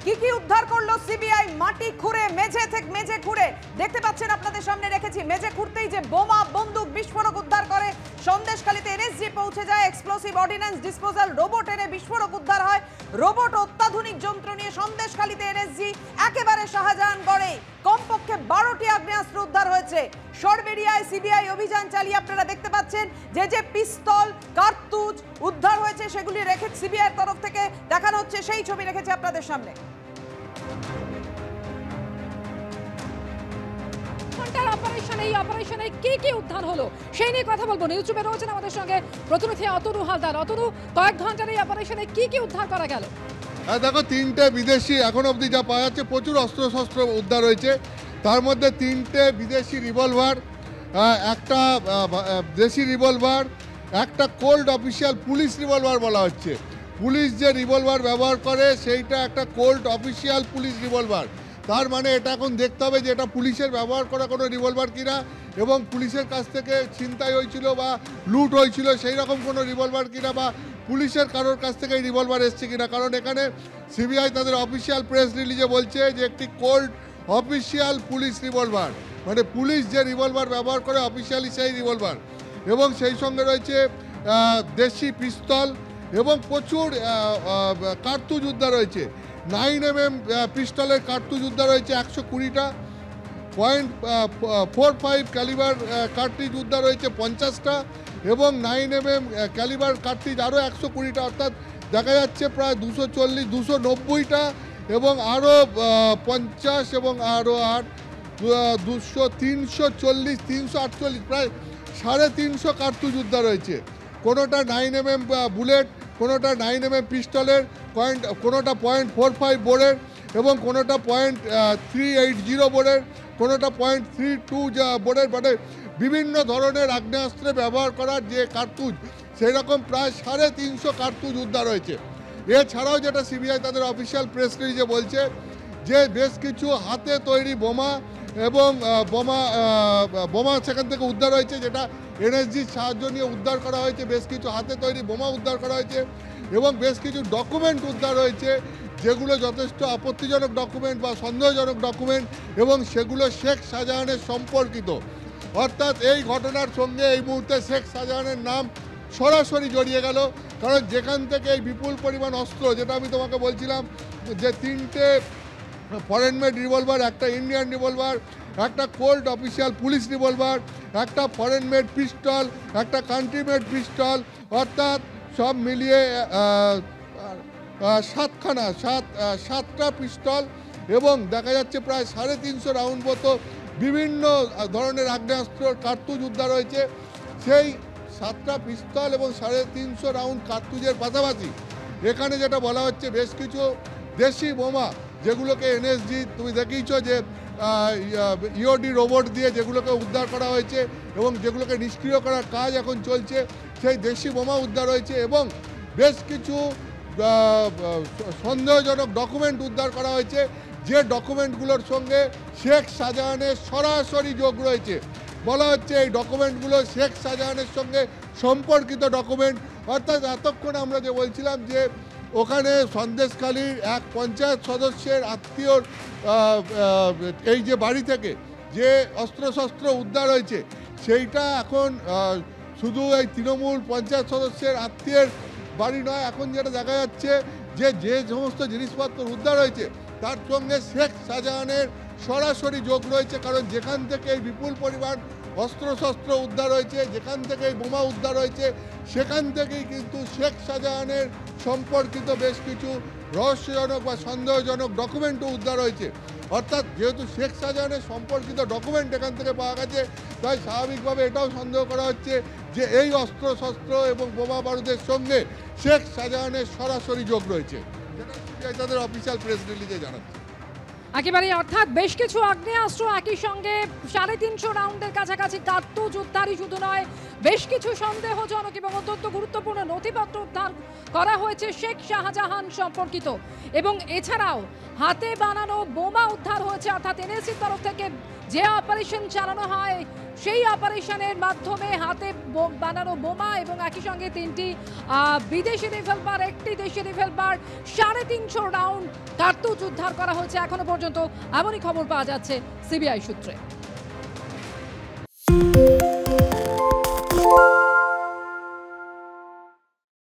কি উদ্ধার করলো সিবিআই? মাটি খুঁড়ে মেঝে খুঁড়ে দেখতে পাচ্ছেন আপনাদের সামনে রেখেছি। মেঝে খুঁড়তেই যে বোমা বন্দুক বিস্ফোরক উদ্ধার করে সন্দেশখালীতে এনএসজি পৌঁছে যায়। এক্সপ্লোসিভ অর্ডিন্যান্স ডিসপোজাল রোবট এনে বিস্ফোরক উদ্ধার হয়। রোবট অত্যাধুনিক যন্ত্র নিয়ে সন্দেশখালীতে এনএসজি একেবারে শাহজাহানগড়ে কমপক্ষে 12টি আগ্নেয়াস্ত্র উদ্ধার হয়েছে। সরবেরিয়ায় সিবিআই অভিযান চালিয়ে আপনারা দেখতে পাচ্ছেন যে পিস্তল কার্তুজ উদ্ধার হয়েছে সেগুলি রেখে সিবিআই তরফ থেকে দেখানো হচ্ছে, সেই ছবি রেখেছে আপনাদের সামনে। এই অপারেশনে কি উদ্ধার হলো সেই নিয়ে কথা বলবো। নিউজ রুমে রয়েছেন আমাদের সঙ্গে প্রতিনিধি অতনু হালদার। অতনু, কয়েক ঘন্টার এই অপারেশনে কি উদ্ধার করা গেল? দেখো, 3টে বিদেশি এখন অবধি যা পাওয়া যাচ্ছে, প্রচুর অস্ত্রশস্ত্র উদ্ধার হয়েছে। তার মধ্যে 3টে বিদেশি রিভলভার, একটা দেশি রিভলভার, একটা কোল্ড অফিসিয়াল পুলিশ রিভলভার বলা হচ্ছে। পুলিশ যে রিভলভার ব্যবহার করে সেইটা একটা কোল্ড অফিসিয়াল পুলিশ রিভলভার। তার মানে এটা এখন দেখতে হবে যে এটা পুলিশের ব্যবহার করা কোনো রিভলভার কিনা, এবং পুলিশের কাছ থেকে ছিনতাই হয়েছিল বা লুট হয়েছিল সেই রকম কোনো রিভলভার কিনা, বা পুলিশের কারোর কাছ থেকে এই রিভলভার এসছে কিনা। কারণ এখানে সিবিআই তাদের অফিসিয়াল প্রেস রিলিজে বলছে যে একটি কোল্ড অফিসিয়াল পুলিশ রিভলভার, মানে পুলিশ যে রিভলভার ব্যবহার করে অফিসিয়ালি সেই রিভলভার। এবং সেই সঙ্গে রয়েছে দেশি পিস্তল এবং প্রচুর কার্তুজ উদ্ধার হয়েছে। 9mm পিস্তলের কার্তুজ উদ্ধার হয়েছে 120টা, .45 ক্যালিবার কার্ট্রিজ উদ্ধার হয়েছে 50টা, এবং 9mm ক্যালিবার কার্ট্রিজ আরও 120টা, অর্থাৎ দেখা যাচ্ছে প্রায় 290টা, এবং আরও 50 এবং আরও 348 প্রায় 350 কার্তুজ উদ্ধার হয়েছে। কোনোটা 9mm বুলেট, কোনোটা 9mm পিস্তলের, কোনোটা .45 বোরের, এবং কোনোটা .380 বোরের, কোনোটা .32 বোরের, মানে বিভিন্ন ধরনের আগ্নেয়াস্ত্রে ব্যবহার করার যে কার্তুজ সেই রকম প্রায় 350 কার্তুজ উদ্ধার হয়েছে। এছাড়াও যেটা সিবিআই তাদের অফিসিয়াল প্রেস রিলিজে বলছে যে বেশ কিছু হাতে তৈরি বোমা এবং বোমা সেখান থেকে উদ্ধার হয়েছে, যেটা এনএসজির সাহায্য নিয়ে উদ্ধার করা হয়েছে। বেশ কিছু হাতে তৈরি বোমা উদ্ধার করা হয়েছে এবং বেশ কিছু ডকুমেন্ট উদ্ধার হয়েছে, যেগুলো যথেষ্ট আপত্তিজনক ডকুমেন্ট বা সন্দেহজনক ডকুমেন্ট, এবং সেগুলো শেখ শাহজাহানের সম্পর্কিত। অর্থাৎ এই ঘটনার সঙ্গে এই মুহূর্তে শেখ শাহজাহানের নাম সরাসরি জড়িয়ে গেল। কারণ যেখান থেকে এই বিপুল পরিমাণ অস্ত্র, যেটা আমি তোমাকে বলছিলাম যে 3টে ফরেন মেড রিভলভার, একটা ইন্ডিয়ান রিভলভার, একটা কোল্ড অফিসিয়াল পুলিশ রিভলভার, একটা ফরেন মেড পিস্তল, একটা কান্ট্রি মেড পিস্তল, অর্থাৎ সব মিলিয়ে 7টা পিস্তল, এবং দেখা যাচ্ছে প্রায় 350 রাউন্ড মতো বিভিন্ন ধরনের আগ্নেয়াস্ত্র কার্তুজ উদ্ধার হয়েছে। সেই 7টা পিস্তল এবং 350 রাউন্ড কার্তুজের পাশাপাশি এখানে যেটা বলা হচ্ছে বেশ কিছু দেশি বোমা, যেগুলোকে এনএসজি তুমি দেখিয়েছ যে ইওডি রোবট দিয়ে যেগুলোকে উদ্ধার করা হয়েছে এবং যেগুলোকে নিষ্ক্রিয় করার কাজ এখন চলছে, সেই দেশি বোমা উদ্ধার হয়েছে। এবং বেশ কিছু সন্দেহজনক ডকুমেন্ট উদ্ধার করা হয়েছে, যে ডকুমেন্টগুলোর সঙ্গে শেখ শাহজাহানের সরাসরি যোগ রয়েছে। বলা হচ্ছে এই ডকুমেন্টগুলো শেখ শাহজাহানের সঙ্গে সম্পর্কিত ডকুমেন্ট। অর্থাৎ এতক্ষণ আমরা যে বলছিলাম যে ওখানে সন্দেশখালীর এক পঞ্চায়েত সদস্যের আত্মীয়র এই যে বাড়ি থেকে যে অস্ত্রশস্ত্র উদ্ধার হয়েছে, সেইটা এখন শুধু এই তৃণমূল পঞ্চায়েত সদস্যের আত্মীয়ের বাড়ি নয়, এখন যেটা দেখা যাচ্ছে যে সমস্ত জিনিসপত্র উদ্ধার হয়েছে তার সঙ্গে শেখ শাহজাহানের সরাসরি যোগ রয়েছে। কারণ যেখান থেকে এই বিপুল পরিমাণ অস্ত্রশস্ত্র উদ্ধার হয়েছে, যেখান থেকে এই বোমা উদ্ধার হয়েছে, সেখান থেকেই কিন্তু শেখ শাহজাহানের সম্পর্কিত বেশ কিছু রহস্যজনক বা সন্দেহজনক ডকুমেন্টও উদ্ধার হয়েছে। অর্থাৎ যেহেতু শেখ শাহজাহানের সম্পর্কিত ডকুমেন্ট এখান থেকে পাওয়া গেছে, তাই স্বাভাবিকভাবে এটাও সন্দেহ করা হচ্ছে যে এই অস্ত্রশস্ত্র এবং বোমা বারুদের সঙ্গে শেখ শাহজাহানের সরাসরি যোগ রয়েছে, যেটা তাদের অফিসিয়াল প্রেস রিলিজে জানাচ্ছে। একেবারে, অর্থাৎ বেশ কিছু আগ্নেয়াস্ত্র, একই সঙ্গে 350 রাউন্ডের কাছাকাছি কার্তুজ উদ্ধারই শুধু নয়, বেশ কিছু সন্দেহজনক এবং অত্যন্ত গুরুত্বপূর্ণ নথিপত্র উদ্ধার করা হয়েছে শেখ শাহজাহান সম্পর্কিত। এবং এছাড়াও হাতে বানানো বোমা উদ্ধার হয়েছে। অর্থাৎ এনএসজির তরফ থেকে যে অপারেশন চালানো হয় সেই অপারেশনের মাধ্যমে হাতে বানানো বোমা এবং একই সঙ্গে 3টি বিদেশি রিভলভার, একটি দেশি রিভলভার, 350 রাউন্ড কার্তুজ উদ্ধার করা হয়েছে এখনো পর্যন্ত, এমনই খবর পাওয়া যাচ্ছে সিবিআই সূত্রে।